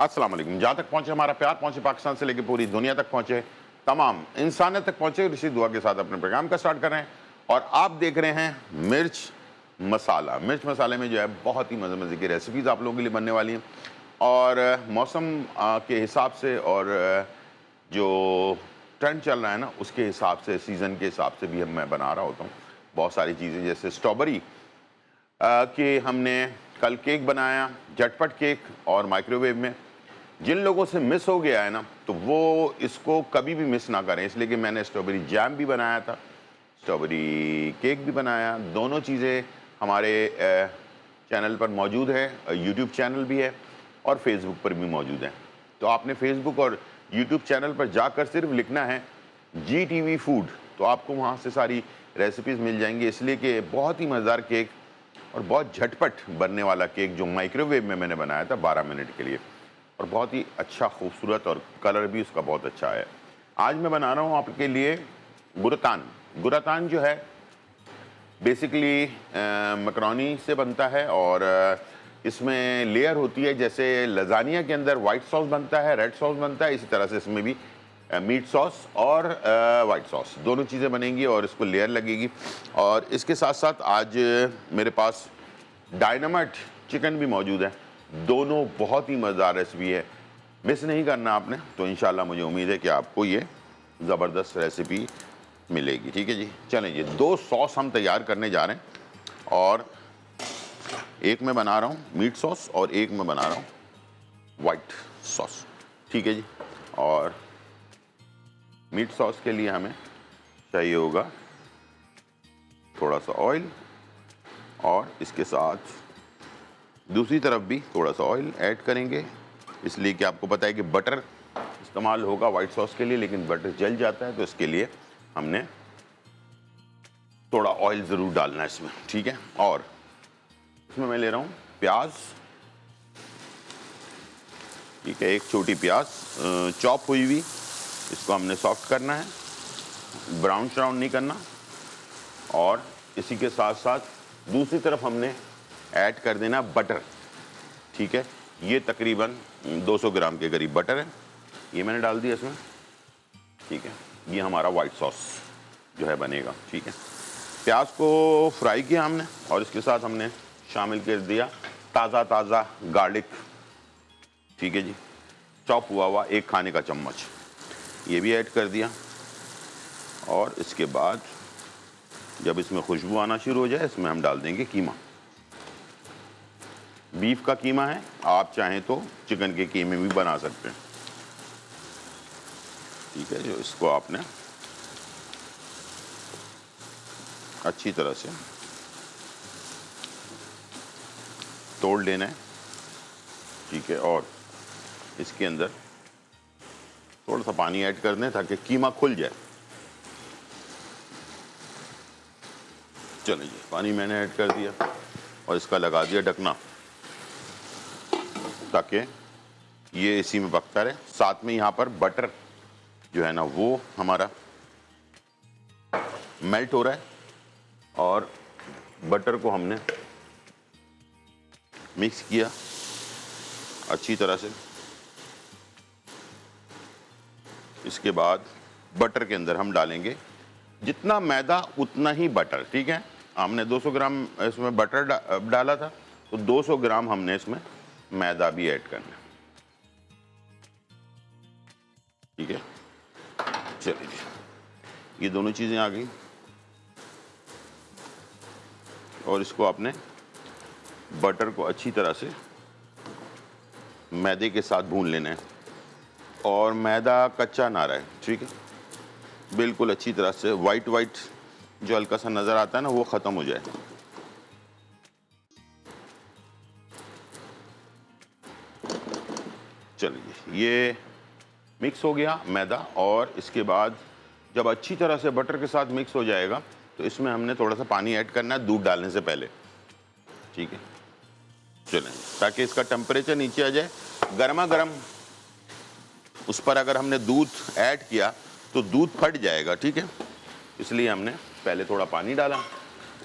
अस्सलाम वालेकुम। जहाँ तक पहुँचे हमारा प्यार, पहुँचे पाकिस्तान से लेकर पूरी दुनिया तक पहुँचे, तमाम इंसानियत तक पहुँचे, इसी दुआ के साथ अपने प्रोग्राम का स्टार्ट कर रहे हैं। और आप देख रहे हैं मिर्च मसाला। मिर्च मसाले में जो है बहुत ही मज़े मज़े की रेसिपीज़ आप लोगों के लिए बनने वाली हैं। और मौसम के हिसाब से और जो ट्रेंड चल रहा है ना, उसके हिसाब से, सीज़न के हिसाब से भी मैं बना रहा होता हूँ बहुत सारी चीज़ें। जैसे स्ट्रॉबेरी कि हमने कल केक बनाया, झटपट केक और माइक्रोवेव में। जिन लोगों से मिस हो गया है ना, तो वो इसको कभी भी मिस ना करें, इसलिए कि मैंने स्ट्रॉबेरी जैम भी बनाया था, स्ट्रॉबेरी केक भी बनाया। दोनों चीज़ें हमारे चैनल पर मौजूद है, यूट्यूब चैनल भी है और फेसबुक पर भी मौजूद है। तो आपने फेसबुक और यूट्यूब चैनल पर जाकर सिर्फ लिखना है GTV फूड, तो आपको वहाँ से सारी रेसिपीज़ मिल जाएंगी। इसलिए कि बहुत ही मज़ेदार केक और बहुत झटपट बनने वाला केक जो माइक्रोवेव में मैंने बनाया था 12 मिनट के लिए, और बहुत ही अच्छा, खूबसूरत, और कलर भी उसका बहुत अच्छा है। आज मैं बना रहा हूँ आपके लिए गुरतान। गुरतान जो है बेसिकली मैकरोनी से बनता है और इसमें लेयर होती है। जैसे लजानिया के अंदर वाइट सॉस बनता है, रेड सॉस बनता है, इसी तरह से इसमें भी मीट सॉस और वाइट सॉस दोनों चीज़ें बनेंगी और इसको लेयर लगेगी। और इसके साथ साथ आज मेरे पास डायनामाइट चिकन भी मौजूद है। दोनों बहुत ही मज़ेदार रेसिपी है, मिस नहीं करना आपने। तो इंशाल्लाह मुझे उम्मीद है कि आपको ये ज़बरदस्त रेसिपी मिलेगी। ठीक है जी, चलें जी। 2 सॉस हम तैयार करने जा रहे हैं, और एक मैं बना रहा हूँ मीट सॉस और एक मैं बना रहा हूँ वाइट सॉस। ठीक है जी। और मीट सॉस के लिए हमें चाहिए होगा थोड़ा सा ऑयल, और इसके साथ दूसरी तरफ भी थोड़ा सा ऑयल ऐड करेंगे, इसलिए कि आपको पता है कि बटर इस्तेमाल होगा वाइट सॉस के लिए, लेकिन बटर जल जाता है, तो इसके लिए हमने थोड़ा ऑयल ज़रूर डालना है इसमें। ठीक है। और इसमें मैं ले रहा हूँ प्याज। ठीक है, एक छोटी प्याज चॉप हुई हुई, इसको हमने सॉफ्ट करना है, ब्राउन श्राउन नहीं करना। और इसी के साथ साथ दूसरी तरफ हमने ऐड कर देना बटर। ठीक है, ये तकरीबन 200 ग्राम के करीब बटर है, ये मैंने डाल दिया इसमें। ठीक है, ये हमारा वाइट सॉस जो है बनेगा। ठीक है, प्याज को फ्राई किया हमने, और इसके साथ हमने शामिल कर दिया ताज़ा गार्लिक। ठीक है जी, चॉप हुआ हुआ 1 खाने का चम्मच, ये भी ऐड कर दिया। और इसके बाद जब इसमें खुशबू आना शुरू हो जाए, इसमें हम डाल देंगे कीमा। बीफ का कीमा है, आप चाहें तो चिकन के कीमे भी बना सकते हैं। ठीक है, जो इसको आपने अच्छी तरह से तोड़ लेना है। ठीक है, और इसके अंदर थोड़ा सा पानी ऐड कर दें ताकि कीमा खुल जाए। चलिए जी, पानी मैंने ऐड कर दिया और इसका लगा दिया ढकना, ताकि ये इसी में पकता रहे। साथ में यहाँ पर बटर जो है ना, वो हमारा मेल्ट हो रहा है, और बटर को हमने मिक्स किया अच्छी तरह से। इसके बाद बटर के अंदर हम डालेंगे जितना मैदा उतना ही बटर। ठीक है, हमने 200 ग्राम इसमें बटर डाला था, तो 200 ग्राम हमने इसमें मैदा भी ऐड करना है। ठीक है, चलिए, ये दोनों चीज़ें आ गई, और इसको आपने बटर को अच्छी तरह से मैदे के साथ भून लेना है, और मैदा कच्चा ना रहे। ठीक है, बिल्कुल अच्छी तरह से वाइट जो हल्का सा नज़र आता है ना, वो ख़त्म हो जाए। चलिए, ये मिक्स हो गया मैदा, और इसके बाद जब अच्छी तरह से बटर के साथ मिक्स हो जाएगा, तो इसमें हमने थोड़ा सा पानी ऐड करना है दूध डालने से पहले। ठीक है, चलें, ताकि इसका टेम्परेचर नीचे आ जाए। गर्मा गर्म उस पर अगर हमने दूध ऐड किया तो दूध फट जाएगा। ठीक है, इसलिए हमने पहले थोड़ा पानी डाला,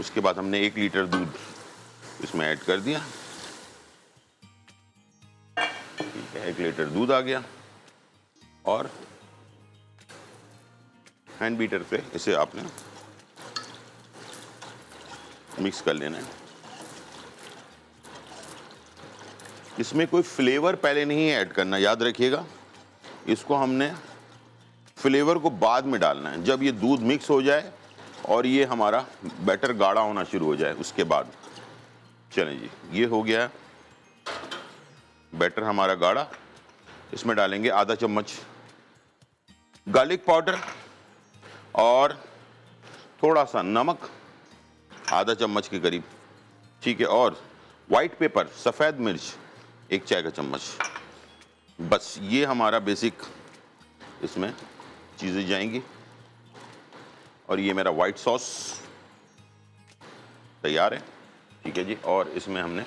उसके बाद हमने 1 लीटर दूध इसमें ऐड कर दिया। ठीक है, 1 लीटर दूध आ गया और हैंड बीटर पे इसे आपने मिक्स कर लेना है। इसमें कोई फ्लेवर पहले नहीं ऐड करना, याद रखिएगा। इसको हमने फ्लेवर को बाद में डालना है, जब ये दूध मिक्स हो जाए और ये हमारा बैटर गाढ़ा होना शुरू हो जाए उसके बाद। चलें जी, ये हो गया बैटर हमारा गाढ़ा। इसमें डालेंगे आधा चम्मच गार्लिक पाउडर और थोड़ा सा नमक, आधा चम्मच के करीब, ठीक है। और वाइट पेपर, सफ़ेद मिर्च 1 चाय का चम्मच। बस ये हमारा बेसिक इसमें चीज़ें जाएंगी। और ये मेरा वाइट सॉस तैयार है, ठीक है जी। और इसमें हमने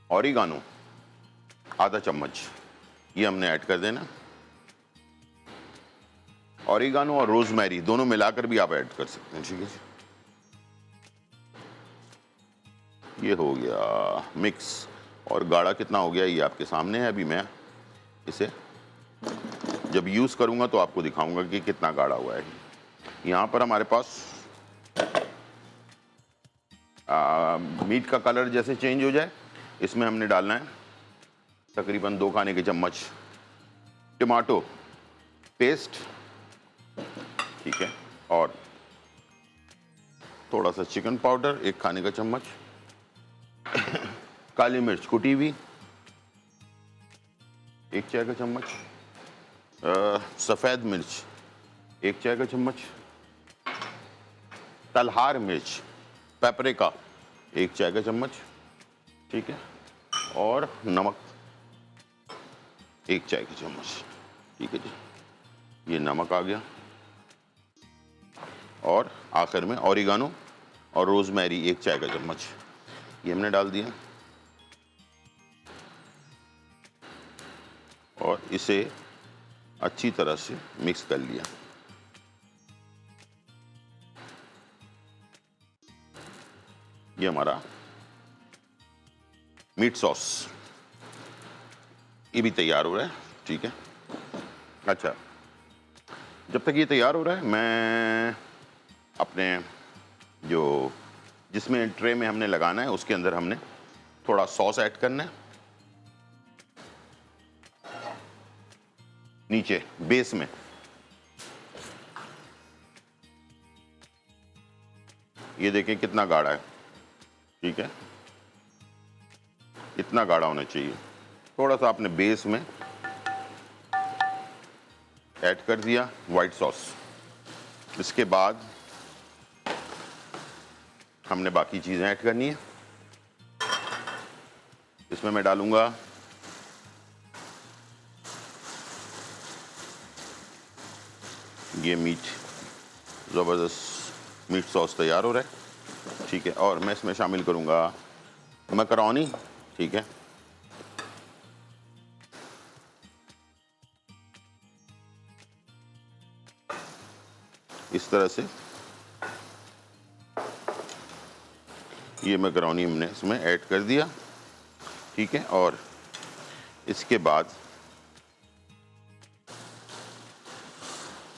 ऑरिगानो आधा चम्मच ये हमने ऐड कर देना। ऑरिगानो और रोजमेरी दोनों मिलाकर भी आप ऐड कर सकते हैं, ठीक है जी। ये हो गया मिक्स और गाढ़ा कितना हो गया ये आपके सामने है। अभी मैं इसे जब यूज़ करूंगा तो आपको दिखाऊंगा कि कितना गाढ़ा हुआ है। यहाँ पर हमारे पास मीट का कलर जैसे चेंज हो जाए, इसमें हमने डालना है तकरीबन 2 खाने के चम्मच टमाटो पेस्ट, ठीक है। और थोड़ा सा चिकन पाउडर 1 खाने का चम्मच, काली मिर्च कुटी हुई 1 चाय का चम्मच, सफ़ेद मिर्च 1 चाय का चम्मच, तलहार मिर्च पेपरिका 1 चाय का चम्मच, ठीक है। और नमक 1 चाय का चम्मच, ठीक है जी। ये नमक आ गया। और आखिर में ऑरिगानो और रोजमेरी 1 चाय का चम्मच ये हमने डाल दिया। और इसे अच्छी तरह से मिक्स कर लिया। ये हमारा मीट सॉस ये भी तैयार हो रहा है, ठीक है। अच्छा, जब तक ये तैयार हो रहा है मैं अपने जो जिसमें ट्रे में हमने लगाना है उसके अंदर हमने थोड़ा सॉस ऐड करना है। नीचे बेस में ये देखें कितना गाढ़ा है, ठीक है। इतना गाढ़ा होना चाहिए। थोड़ा सा आपने बेस में ऐड कर दिया वाइट सॉस। इसके बाद हमने बाकी चीज़ें ऐड करनी है। इसमें मैं डालूंगा ये मीट, ज़बरदस्त मीट सॉस तैयार हो रहा है, ठीक है। और मैं इसमें शामिल करूंगा मैकरोनी, ठीक है। इस तरह से ये मैकरोनी हमने इसमें ऐड कर दिया, ठीक है। और इसके बाद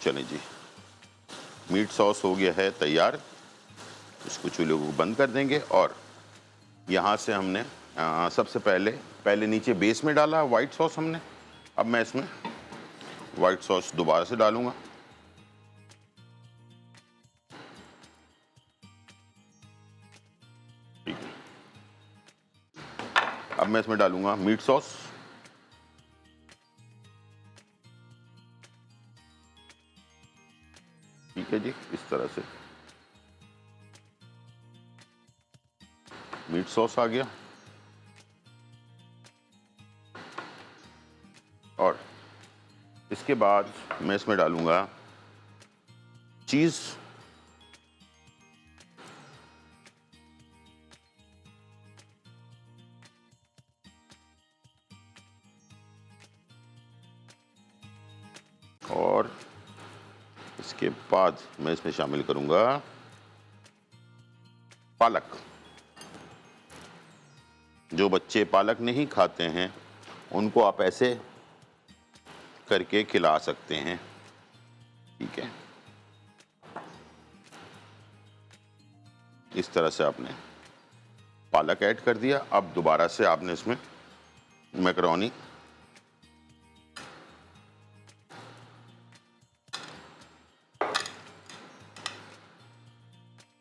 चलें जी, मीट सॉस हो गया है तैयार। इसको चूल्हे को बंद कर देंगे। और यहाँ से हमने सबसे पहले नीचे बेस में डाला वाइट सॉस हमने। अब मैं इसमें वाइट सॉस दोबारा से डालूंगा। ठीक है, अब मैं इसमें डालूंगा मीट सॉस, ठीक है जी। इस तरह से मीट सॉस आ गया। और इसके बाद मैं इसमें डालूंगा चीज़, और इसके बाद मैं इसमें शामिल करूंगा पालक। जो बच्चे पालक नहीं खाते हैं उनको आप ऐसे करके खिला सकते हैं, ठीक है। इस तरह से आपने पालक ऐड कर दिया। अब दोबारा से आपने इसमें मैकरोनी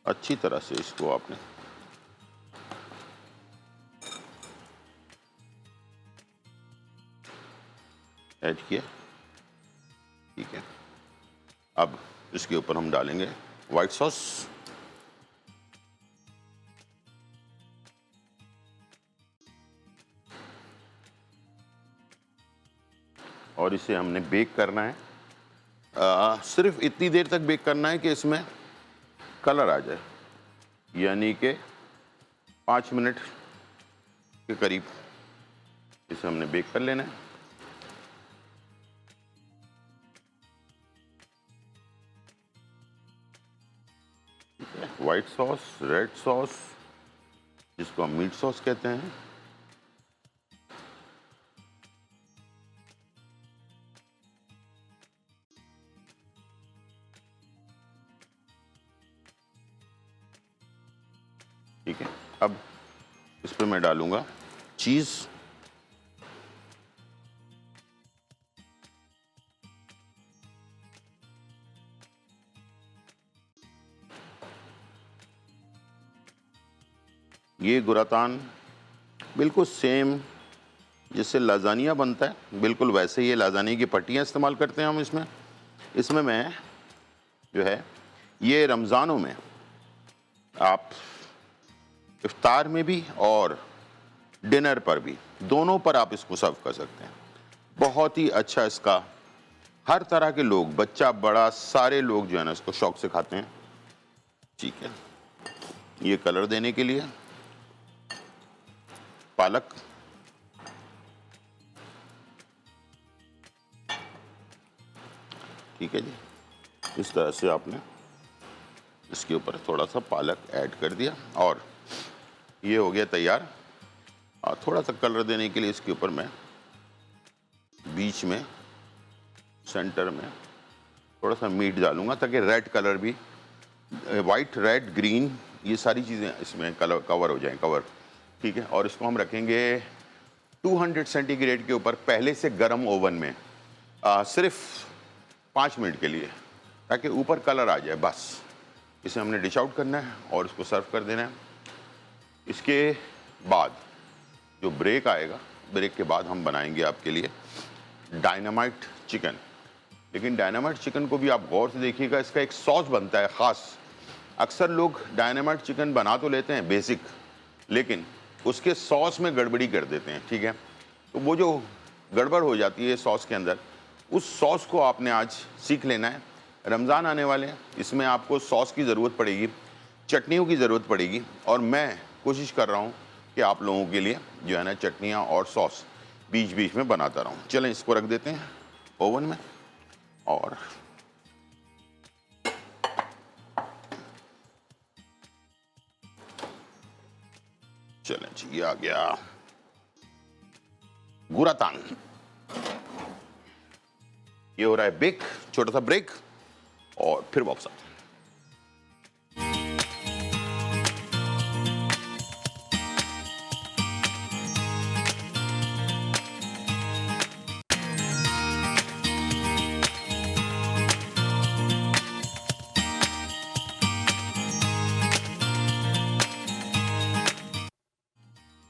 अच्छी तरह से इसको आपने ऐड किया, ठीक है। अब इसके ऊपर हम डालेंगे व्हाइट सॉस, और इसे हमने बेक करना है। सिर्फ इतनी देर तक बेक करना है कि इसमें कलर आ जाए, यानी कि 5 मिनट के करीब इसे हमने बेक कर लेना है। व्हाइट सॉस, रेड सॉस, जिसको हम मीट सॉस कहते हैं, ठीक है। अब इस पर मैं डालूंगा चीज, ये गुरातान बिल्कुल सेम जिससे लाजानिया बनता है, बिल्कुल वैसे ही लाजानी की पट्टियाँ इस्तेमाल करते हैं हम इसमें। इसमें मैं जो है ये रमज़ानों में आप इफ्तार में भी और डिनर पर भी, दोनों पर आप इसको सर्व कर सकते हैं। बहुत ही अच्छा, इसका हर तरह के लोग, बच्चा बड़ा, सारे लोग जो है ना इसको शौक से खाते हैं, ठीक है। ये कलर देने के लिए पालक, ठीक है जी। इस तरह से आपने इसके ऊपर थोड़ा सा पालक ऐड कर दिया और ये हो गया तैयार। और थोड़ा सा कलर देने के लिए इसके ऊपर मैं बीच में, सेंटर में थोड़ा सा मीट डालूंगा ताकि रेड कलर भी, वाइट, रेड, ग्रीन, ये सारी चीज़ें इसमें कलर कवर हो जाएं, कवर, ठीक है। और इसको हम रखेंगे 200 सेंटीग्रेड के ऊपर पहले से गर्म ओवन में सिर्फ 5 मिनट के लिए, ताकि ऊपर कलर आ जाए। बस इसे हमने डिश आउट करना है और इसको सर्व कर देना है। इसके बाद जो ब्रेक आएगा, ब्रेक के बाद हम बनाएंगे आपके लिए डायनामाइट चिकन। लेकिन डायनामाइट चिकन को भी आप गौर से देखिएगा, इसका एक सॉस बनता है ख़ास। अक्सर लोग डायनामाइट चिकन बना तो लेते हैं बेसिक, लेकिन उसके सॉस में गड़बड़ी कर देते हैं, ठीक है। तो वो जो गड़बड़ हो जाती है सॉस के अंदर, उस सॉस को आपने आज सीख लेना है। रमज़ान आने वाले हैं, इसमें आपको सॉस की ज़रूरत पड़ेगी, चटनियों की ज़रूरत पड़ेगी, और मैं कोशिश कर रहा हूँ कि आप लोगों के लिए जो है ना चटनियाँ और सॉस बीच बीच में बनाता रहूँ। चलें इसको रख देते हैं ओवन में, और चलें जी, ये आ गया गुरातान। ये हो रहा है बेक, छोटा सा ब्रेक, और फिर वापस आते हैं।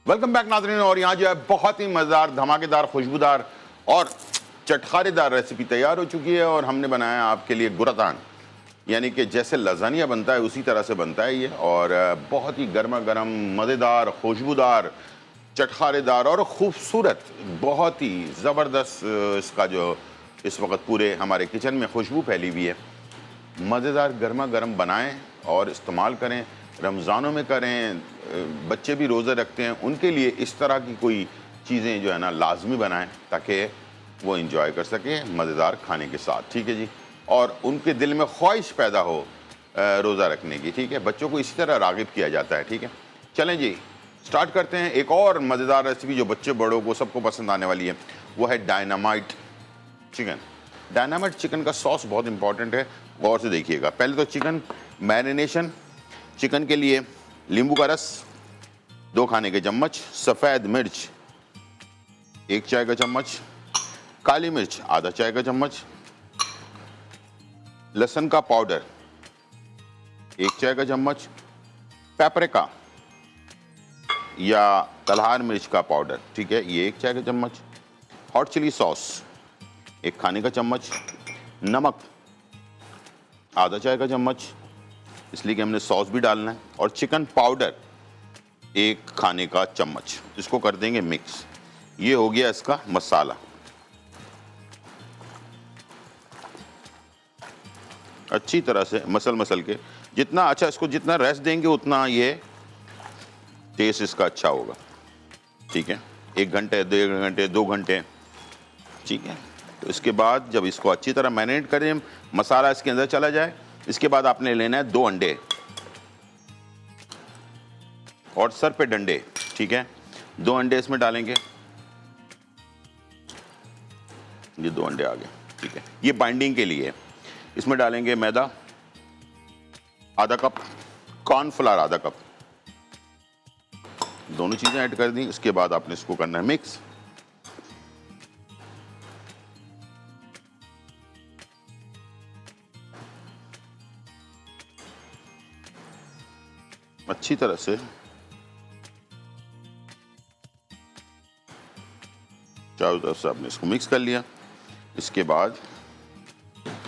वेलकम बैक नाज़रीन। और यहाँ जो है बहुत ही मज़ेदार, धमाकेदार, खुशबूदार और चटखारेदार रेसिपी तैयार हो चुकी है, और हमने बनाया आपके लिए गुरातान, यानी कि जैसे लजानिया बनता है उसी तरह से बनता है ये, और बहुत ही गर्मा गर्म, मज़ेदार, खुशबूदार, चटखारेदार और ख़ूबसूरत, बहुत ही ज़बरदस्त इसका जो इस वक्त पूरे हमारे किचन में खुशबू फैली हुई है। मज़ेदार गर्मा गर्म बनाएं और इस्तेमाल करें, रमज़ानों में करें, बच्चे भी रोज़े रखते हैं, उनके लिए इस तरह की कोई चीज़ें जो है ना लाजमी बनाएं ताकि वो इंजॉय कर सकें मज़ेदार खाने के साथ, ठीक है जी। और उनके दिल में ख्वाहिश पैदा हो रोज़ा रखने की, ठीक है। बच्चों को इसी तरह राग़िब किया जाता है, ठीक है। चलें जी, स्टार्ट करते हैं। एक और मज़ेदार रेसिपी जो बच्चे बड़ों को सबको पसंद आने वाली है, वो है डायनामाइट चिकन। डायनामाइट चिकन का सॉस बहुत इंपॉर्टेंट है, गौर से देखिएगा। पहले तो चिकन मैरिनेशन। चिकन के लिए नींबू का रस 2 खाने के चम्मच, सफ़ेद मिर्च 1 चाय का चम्मच, काली मिर्च आधा चाय का चम्मच, लहसुन का पाउडर 1 चाय का चम्मच, पेपरिका या तलहार मिर्च का पाउडर, ठीक है, ये 1 चाय का चम्मच, हॉट चिली सॉस 1 खाने का चम्मच, नमक आधा चाय का चम्मच, इसलिए कि हमने सॉस भी डालना है, और चिकन पाउडर 1 खाने का चम्मच। इसको कर देंगे मिक्स। ये हो गया इसका मसाला। अच्छी तरह से मसल के, जितना अच्छा इसको जितना रेस्ट देंगे उतना ये टेस्ट इसका अच्छा होगा, ठीक है। 1 घंटे 1.5 घंटे 2 घंटे, ठीक है। तो इसके बाद जब इसको अच्छी तरह मैरिनेट करें, मसाला इसके अंदर चला जाए, इसके बाद आपने लेना है 2 अंडे और सर पे डंडे, ठीक है। 2 अंडे इसमें डालेंगे, ये 2 अंडे आ गए, ठीक है। ये बाइंडिंग के लिए। इसमें डालेंगे मैदा आधा कप, कॉर्नफ्लावर आधा कप, दोनों चीजें ऐड कर दी। इसके बाद आपने इसको करना है मिक्स। अच्छी तरह से चारों तरफ से आपने इसको मिक्स कर लिया। इसके बाद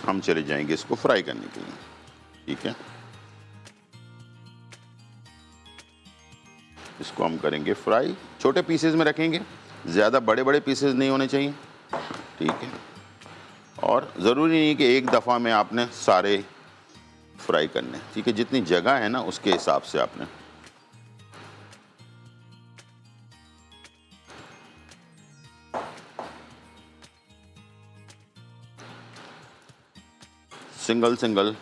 हम चले जाएंगे इसको फ्राई करने के लिए, ठीक है। इसको हम करेंगे फ्राई, छोटे पीसेस में रखेंगे, ज़्यादा बड़े बड़े पीसेस नहीं होने चाहिए, ठीक है। और ज़रूरी नहीं कि एक दफ़ा में आपने सारे फ्राई करने, ठीक है। जितनी जगह है ना उसके हिसाब से आपने सिंगल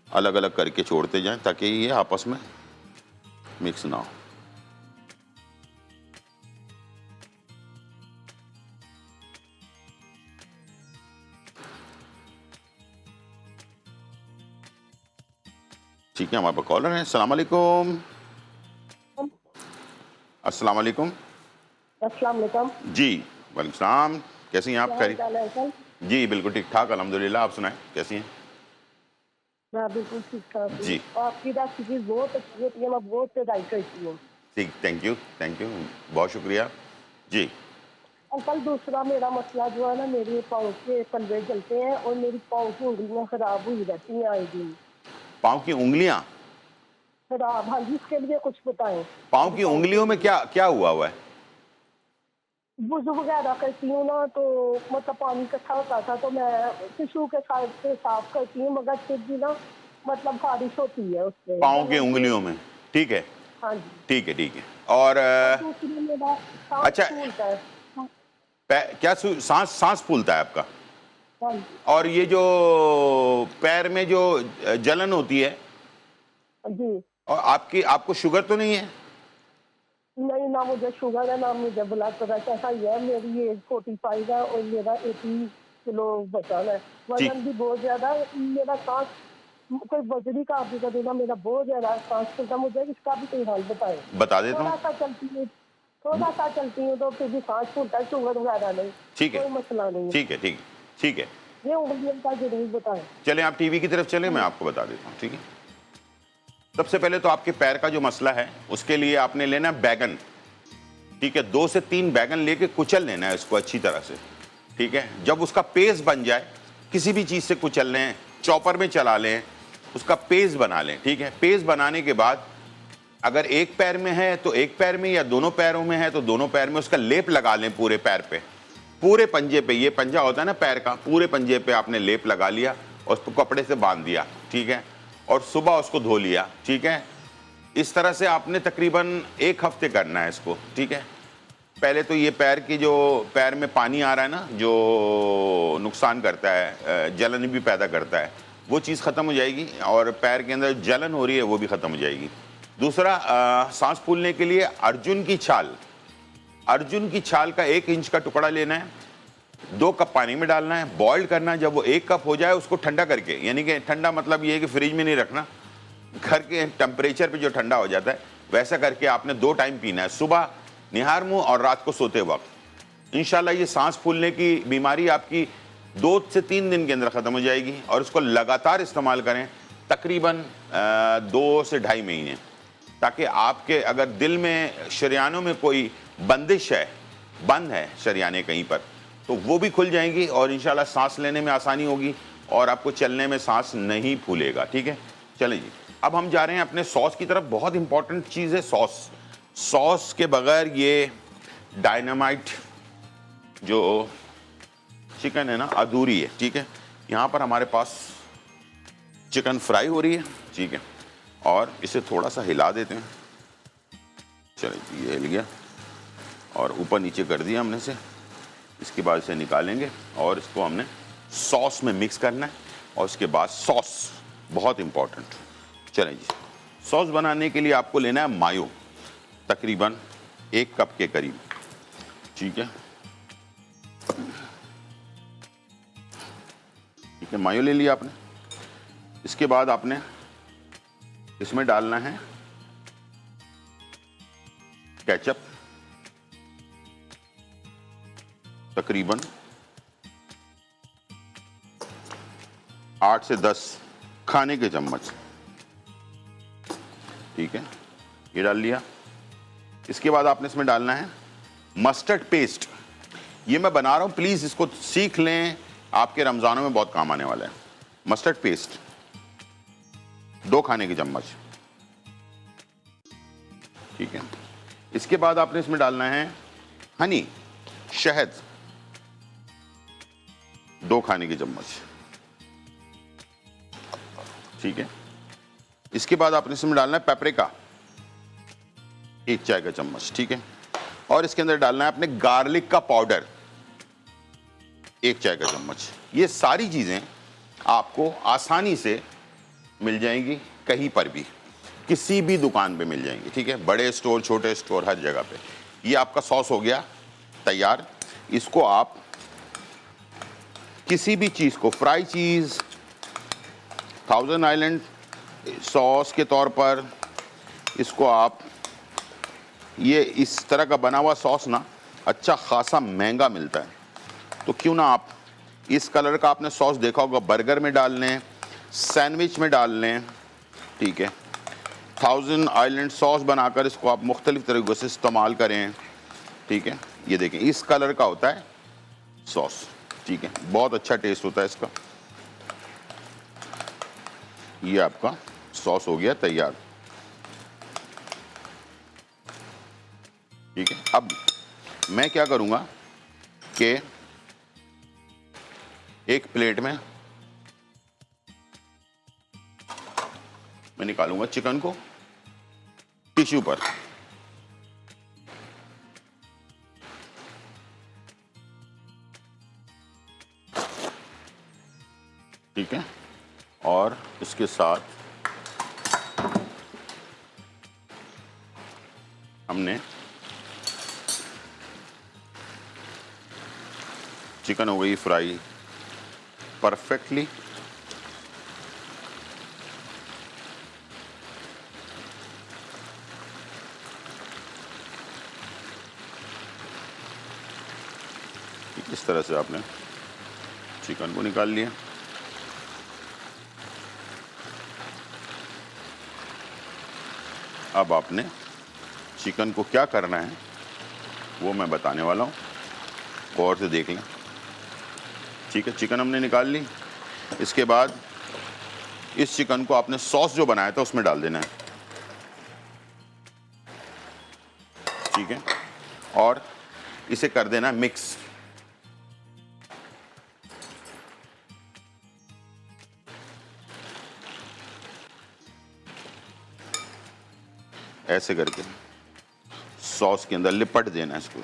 अलग अलग करके छोड़ते जाएं ताकि ये आपस में मिक्स ना हो। ठीक है, हमारे पास कॉलर हैं। अस्सलाम वालेकुम। अस्सलाम वालेकुम। अस्सलाम वालेकुम। जी वालेकुम सलाम। कैसी हैं आप? क्या हाल है अंकल? जी बिल्कुल ठीक ठाक अल्हम्दुलिल्लाह। आप सुनाएं कैसी हैं? मैं बिल्कुल ठीक ठाक हूँ। जी। आपकी रेसिपी बहुत अच्छी होती है, मैं बहुत ट्राई करती हूँ। ठीक, थैंक यू बहुत शुक्रिया। जी अंकल दूसरा मेरा मसला जो है ना, मेरे पाँव के तलवे जलते हैं और मेरी पाँव की उंगलियाँ खराब हुई रहती हैं आए दिन। पाँव की उंगलियां खराब? हाँ जी, इसके लिए कुछ बताएं। पाँव की उंगलियों में क्या क्या हुआ है? वुज़ू वगैरह करती हूँ ना, तो मतलब पानी इकट्ठा होता था तो मैं टिश्यू के साथ से साफ करती हूँ, मगर फिर भी ना मतलब खारिश होती है उससे पाँव की उंगलियों में, ठीक है। हाँ जी। ठीक है। और दूसरी मेरा सांस अच्छा, फूलता है। क्या सांस फूलता है आपका? हाँ जी। और ये जो पैर में जो जलन होती है, जी और आपको शुगर तो नहीं है? नहीं, ना मुझे शुगर है ना मुझे ब्लड प्रेशर। ऐसा ही है, मेरी एज 45 है और मेरा 80 किलो वजन है। वजन भी बहुत ज्यादा है। मेरा सांस कोई वजनी का भी कर देना, मेरा बहुत ज्यादा सांस फूलता। मुझे इसका भी कोई हाल बताए। बता देता हूँ। थोड़ा सा चलती हूँ तो फिर भी सांस फूलता है, शुगर वगैरह नहीं। ठीक है, कोई मसला नहीं। ठीक है। ये उंगलियों का जरूर बताएं। चलें आप टीवी की तरफ चलें, मैं आपको बता देता हूँ, ठीक है। सबसे पहले तो आपके पैर का जो मसला है उसके लिए आपने लेना बैगन, ठीक है। 2 से 3 बैगन लेके कुचल लेना है इसको अच्छी तरह से, ठीक है। जब उसका पेस्ट बन जाए, किसी भी चीज़ से कुचल लें, चॉपर में चला लें, उसका पेस्ट बना लें, ठीक है। पेस्ट बनाने के बाद अगर एक पैर में है तो एक पैर में, या दोनों पैरों में है तो दोनों पैर में उसका लेप लगा लें पूरे पैर पे, पूरे पंजे पे। ये पंजा होता है ना पैर का, पूरे पंजे पे आपने लेप लगा लिया और उसको कपड़े से बांध दिया, ठीक है। और सुबह उसको धो लिया, ठीक है। इस तरह से आपने तकरीबन 1 हफ्ते करना है इसको, ठीक है। पहले तो ये पैर में पानी आ रहा है ना, जो नुकसान करता है, जलन भी पैदा करता है, वो चीज़ ख़त्म हो जाएगी और पैर के अंदर जलन हो रही है वो भी ख़त्म हो जाएगी। दूसरा सांस फूलने के लिए अर्जुन की छाल का 1 इंच का टुकड़ा लेना है, 2 कप पानी में डालना है, बॉइल्ड करना है। जब वो 1 कप हो जाए उसको ठंडा करके, यानी कि ठंडा मतलब ये है कि फ्रिज में नहीं रखना, घर के टेम्परेचर पे जो ठंडा हो जाता है वैसा करके आपने 2 टाइम पीना है, सुबह निहार मुंह और रात को सोते वक्त। इंशाल्लाह ये सांस फूलने की बीमारी आपकी 2 से 3 दिन के अंदर ख़त्म हो जाएगी। और इसको लगातार इस्तेमाल करें तकरीबन 2 से ढाई महीने, ताकि आपके अगर दिल में शरियानों में कोई बंदिश है, बंद है शरियाने कहीं पर, तो वो भी खुल जाएंगी और इंशाल्लाह सांस लेने में आसानी होगी और आपको चलने में सांस नहीं फूलेगा। ठीक है, चलें जी, अब हम जा रहे हैं अपने सॉस की तरफ। बहुत इंपॉर्टेंट चीज़ है सॉस के बगैर ये डायनामाइट जो चिकन है ना, अधूरी है। ठीक है, यहाँ पर हमारे पास चिकन फ्राई हो रही है। ठीक है, और इसे थोड़ा सा हिला देते हैं। चलिए, ये हिल गया और ऊपर नीचे कर दिया हमने से। इसके बाद इसे निकालेंगे और इसको हमने सॉस में मिक्स करना है। और उसके बाद सॉस बहुत इंपॉर्टेंट। चलें जी, सॉस बनाने के लिए आपको लेना है मायो, तकरीबन 1 कप के करीब। ठीक है, ठीक है, मायो ले लिया आपने। इसके बाद आपने इसमें डालना है केचप, तकरीबन 8 से 10 खाने के चम्मच। ठीक है, ये डाल लिया। इसके बाद आपने इसमें डालना है मस्टर्ड पेस्ट। ये मैं बना रहा हूं, प्लीज इसको सीख लें, आपके रमजानों में बहुत काम आने वाला है। मस्टर्ड पेस्ट 2 खाने के चम्मच। ठीक है, इसके बाद आपने इसमें डालना है हनी, शहद 2 खाने के चम्मच। ठीक है, इसके बाद आपने इसमें डालना है पेपरिका 1 चाय का चम्मच। ठीक है, और इसके अंदर डालना है अपने गार्लिक का पाउडर 1 चाय का चम्मच। ये सारी चीजें आपको आसानी से मिल जाएंगी, कहीं पर भी, किसी भी दुकान पे मिल जाएंगी। ठीक है, बड़े स्टोर, छोटे स्टोर, हर जगह पे। ये आपका सॉस हो गया तैयार। इसको आप किसी भी चीज को, फ्राई चीज, थाउजेंड आइलैंड सॉस के तौर पर, इसको आप, ये इस तरह का बना हुआ सॉस ना अच्छा खासा महंगा मिलता है, तो क्यों ना आप इस कलर का, आपने सॉस देखा होगा, बर्गर में डाल लें, सैंडविच में डाल लें। ठीक है, थाउजेंड आइलैंड सॉस बनाकर इसको आप मुख्तलिफ तरीक़ों से इस्तेमाल करें। ठीक है, ये देखें इस कलर का होता है सॉस। ठीक है, बहुत अच्छा टेस्ट होता है इसका। ये आपका सॉस हो गया तैयार। ठीक है, अब मैं क्या करूंगा कि एक प्लेट में मैं निकालूंगा चिकन को टिश्यू पर। ठीक है, और इसके साथ हमने चिकन हो गई फ्राई परफेक्टली। इस तरह से आपने चिकन को निकाल लिया। अब आपने चिकन को क्या करना है वो मैं बताने वाला हूँ, गौर से देख लें। ठीक है, चिकन हमने निकाल ली। इसके बाद इस चिकन को आपने सॉस जो बनाया था उसमें डाल देना है। ठीक है, और इसे कर देना मिक्स। ऐसे करके सॉस के अंदर लिपट देना, इसको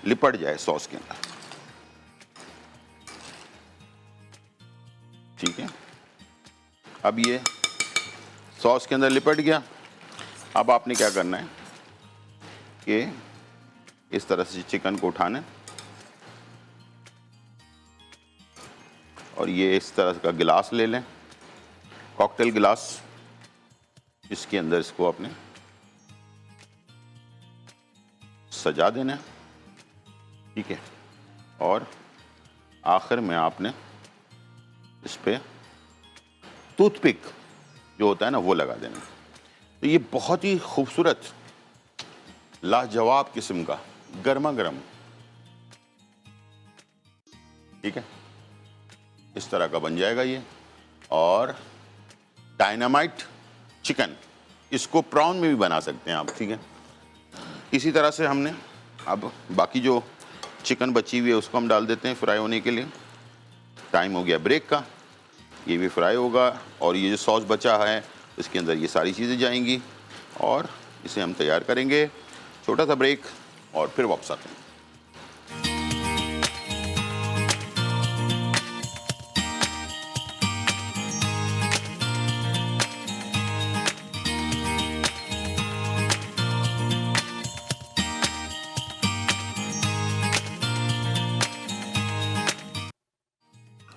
लिपट जाए सॉस के अंदर। ठीक है, अब ये सॉस के अंदर लिपट गया। अब आपने क्या करना है कि इस तरह से चिकन को उठाना है और ये इस तरह का गिलास ले लें, कॉकटेल गिलास, इसके अंदर इसको आपने सजा देना है, ठीक है। और आखिर में आपने इस पे टूथपिक जो होता है ना वो लगा देना। तो ये बहुत ही खूबसूरत लाजवाब किस्म का गर्मा गर्म, ठीक है, इस तरह का बन जाएगा ये। और डायनामाइट चिकन, इसको प्रॉन में भी बना सकते हैं आप, ठीक है। इसी तरह से हमने अब बाकी जो चिकन बची हुई है उसको हम डाल देते हैं फ्राई होने के लिए। टाइम हो गया ब्रेक का, ये भी फ्राई होगा और ये जो सॉस बचा है इसके अंदर ये सारी चीज़ें जाएंगी और इसे हम तैयार करेंगे। छोटा सा ब्रेक और फिर वापस आते हैं।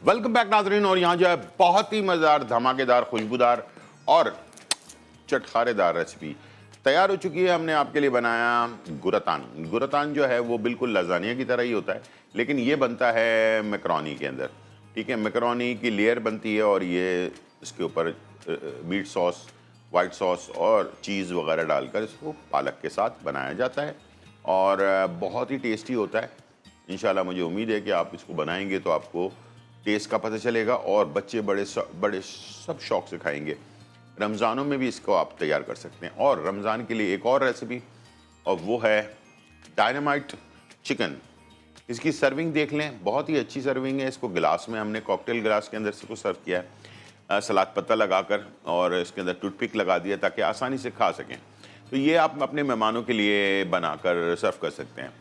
वेलकम बैक नाज़रीन। और यहाँ जो है बहुत ही मज़ेदार, धमाकेदार, खुशबूदार और चटखारेदार रेसिपी तैयार हो चुकी है। हमने आपके लिए बनाया गुरतान। गुरतान जो है वो बिल्कुल लजानिया की तरह ही होता है, लेकिन ये बनता है मैकरोनी के अंदर, ठीक है। मैकरोनी की लेयर बनती है और ये इसके ऊपर मीट सॉस, वाइट सॉस और चीज़ वगैरह डालकर इसको पालक के साथ बनाया जाता है और बहुत ही टेस्टी होता है। इंशाल्लाह मुझे उम्मीद है कि आप इसको बनाएंगे तो आपको टेस्ट का पता चलेगा और बच्चे बड़े सब शौक से खाएंगे। रमज़ानों में भी इसको आप तैयार कर सकते हैं। और रमज़ान के लिए एक और रेसिपी, और वो है डायनामाइट चिकन। इसकी सर्विंग देख लें, बहुत ही अच्छी सर्विंग है। इसको गिलास में हमने कॉकटेल गिलास के अंदर इसको सर्व किया है, सलाद पत्ता लगाकर, और इसके अंदर टूथपिक लगा दिया ताकि आसानी से खा सकें। तो ये आप अपने मेहमानों के लिए बनाकर सर्व कर सकते हैं।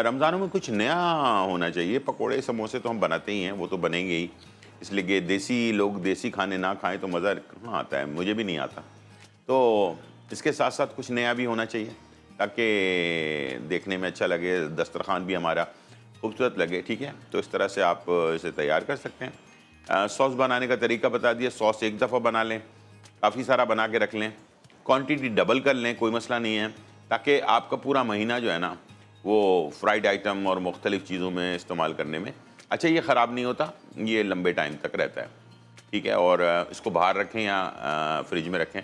रमज़ानों में कुछ नया होना चाहिए। पकोड़े समोसे तो हम बनाते ही हैं, वो तो बनेंगे ही, इसलिए कि देसी लोग देसी खाने ना खाएं तो मज़ा कहाँ आता है, मुझे भी नहीं आता। तो इसके साथ साथ कुछ नया भी होना चाहिए ताकि देखने में अच्छा लगे, दस्तरखान भी हमारा खूबसूरत लगे, ठीक है। तो इस तरह से आप इसे तैयार कर सकते हैं। सॉस बनाने का तरीका बता दिया। सॉस एक दफ़ा बना लें, काफ़ी सारा बना के रख लें, क्वांटिटी डबल कर लें, कोई मसला नहीं है, ताकि आपका पूरा महीना जो है ना वो फ्राइड आइटम और मुख्तलिफ़ चीज़ों में इस्तेमाल करने में अच्छा, ये ख़राब नहीं होता, ये लंबे टाइम तक रहता है, ठीक है। और इसको बाहर रखें या फ्रिज में रखें,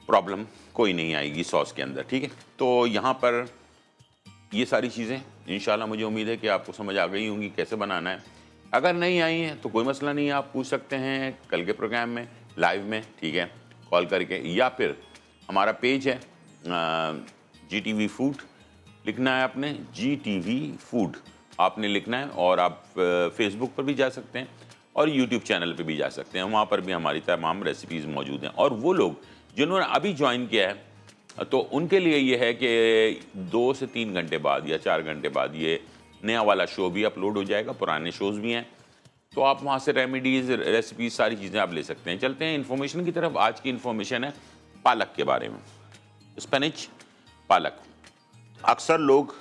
प्रॉब्लम कोई नहीं आएगी सॉस के अंदर, ठीक है। तो यहाँ पर ये सारी चीज़ें इंशाल्लाह मुझे उम्मीद है कि आपको समझ आ गई होंगी कैसे बनाना है। अगर नहीं आई हैं तो कोई मसला नहीं है, आप पूछ सकते हैं कल के प्रोग्राम में लाइव में, ठीक है, कॉल करके, या फिर हमारा पेज है GTV फूड, लिखना है आपने GTV फूड आपने लिखना है, और आप फेसबुक पर भी जा सकते हैं और यूट्यूब चैनल पे भी जा सकते हैं, वहाँ पर भी हमारी तमाम रेसिपीज़ मौजूद हैं। और वो लोग जिन्होंने अभी ज्वाइन किया है तो उनके लिए ये है कि 2 से 3 घंटे बाद या 4 घंटे बाद ये नया वाला शो भी अपलोड हो जाएगा, पुराने शोज़ भी हैं, तो आप वहाँ से रेमेडीज़, रेसिपीज़, सारी चीज़ें आप ले सकते हैं। चलते हैं इन्फॉर्मेशन की तरफ। आज की इन्फॉर्मेशन है पालक के बारे में। स्पेनिश पालक, अक्सर लोग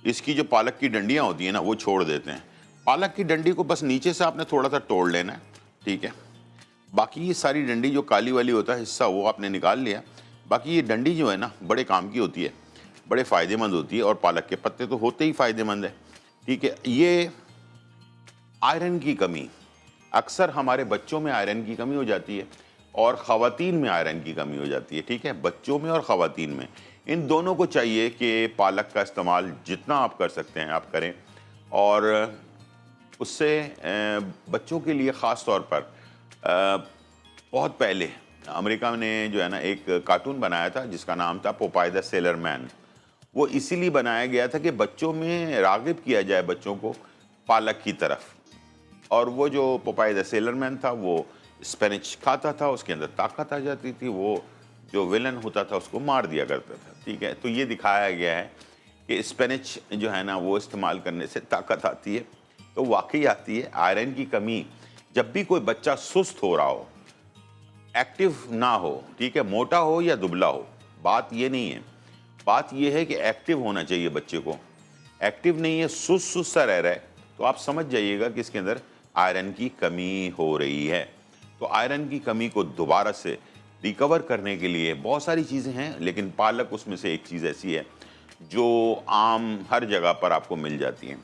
इसकी जो पालक की डंडियाँ होती हैं ना वो छोड़ देते हैं। पालक की डंडी को बस नीचे से आपने थोड़ा सा तोड़ लेना है, ठीक है। बाकी ये सारी डंडी जो काली वाली होता है हिस्सा वो आपने निकाल लिया। बाकी ये डंडी जो है ना बड़े काम की होती है, बड़े फ़ायदेमंद होती है, और पालक के पत्ते तो होते ही फ़ायदेमंद है, ठीक है। ये आयरन की कमी, अक्सर हमारे बच्चों में आयरन की कमी हो जाती है और ख़वातीन में आयरन की कमी हो जाती है, ठीक है। बच्चों में और ख़वातीन में, इन दोनों को चाहिए कि पालक का इस्तेमाल जितना आप कर सकते हैं आप करें, और उससे बच्चों के लिए ख़ास तौर पर बहुत पहले अमेरिका ने जो है ना एक कार्टून बनाया था जिसका नाम था पोपाय द सेलर मैन। वो इसीलिए बनाया गया था कि बच्चों में राग़िब किया जाए बच्चों को पालक की तरफ। और वो जो पोपाय द सेलर मैन था वो स्पेनिश खाता था, उसके अंदर ताकत आ जाती थी, वो जो विलन होता था उसको मार दिया करता था, ठीक है। तो ये दिखाया गया है कि स्पेनिश जो है ना वो इस्तेमाल करने से ताकत आती है, तो वाकई आती है। आयरन की कमी, जब भी कोई बच्चा सुस्त हो रहा हो, एक्टिव ना हो, ठीक है, मोटा हो या दुबला हो, बात ये नहीं है, बात ये है कि एक्टिव होना चाहिए बच्चे को। एक्टिव नहीं है, सुस्त सा रह रहा है, तो आप समझ जाइएगा कि इसके अंदर आयरन की कमी हो रही है। तो आयरन की कमी को दोबारा से रिकवर करने के लिए बहुत सारी चीज़ें हैं, लेकिन पालक उसमें से एक चीज़ ऐसी है जो आम हर जगह पर आपको मिल जाती है।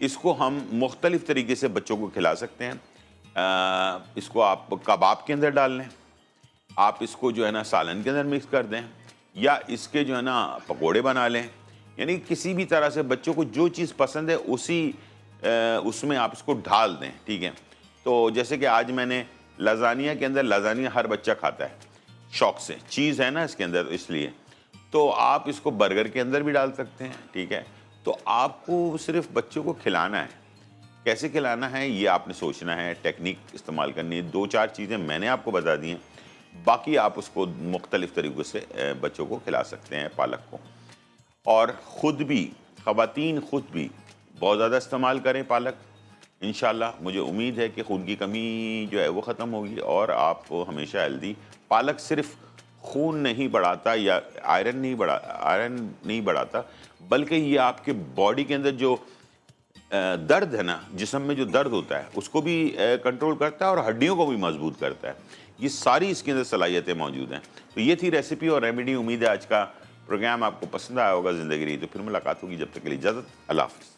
इसको हम मुख्तलिफ़ तरीके से बच्चों को खिला सकते हैं। इसको आप कबाब के अंदर डाल लें, आप इसको जो है ना सालन के अंदर मिक्स कर दें, या इसके जो है ना पकोड़े बना लें। यानी किसी भी तरह से बच्चों को जो चीज़ पसंद है उसमें आप इसको ढाल दें, ठीक है। तो जैसे कि आज मैंने लजानिया के अंदर, लजानिया हर बच्चा खाता है शौक से, चीज़ है ना इसके अंदर, इसलिए तो आप इसको बर्गर के अंदर भी डाल सकते हैं, ठीक है। तो आपको सिर्फ बच्चों को खिलाना है, कैसे खिलाना है ये आपने सोचना है, टेक्निक इस्तेमाल करनी है। 2-4 चीज़ें मैंने आपको बता दी हैं, बाकी आप उसको मुख्तलिफ़ तरीक़ों से बच्चों को खिला सकते हैं पालक को। और ख़ुद भी, ख़वातीन ख़ुद भी बहुत ज़्यादा इस्तेमाल करें पालक। इंशाल्लाह मुझे उम्मीद है कि खून की कमी जो है वो ख़त्म होगी और आप हमेशा हेल्दी। पालक सिर्फ खून नहीं बढ़ाता या आयरन नहीं बढ़ाता, बल्कि ये आपके बॉडी के अंदर जो दर्द है ना, जिस्म में जो दर्द होता है उसको भी कंट्रोल करता है और हड्डियों को भी मजबूत करता है। ये सारी इसके अंदर सलाहियतें मौजूद हैं। तो ये थी रेसिपी और रेमेडी। उम्मीद है आज का प्रोग्राम आपको पसंद आया होगा। ज़िंदगी रही तो फिर मुलाकात होगी, जब तक के लिए इजाज़त, अल्लाह हाफ़िज़।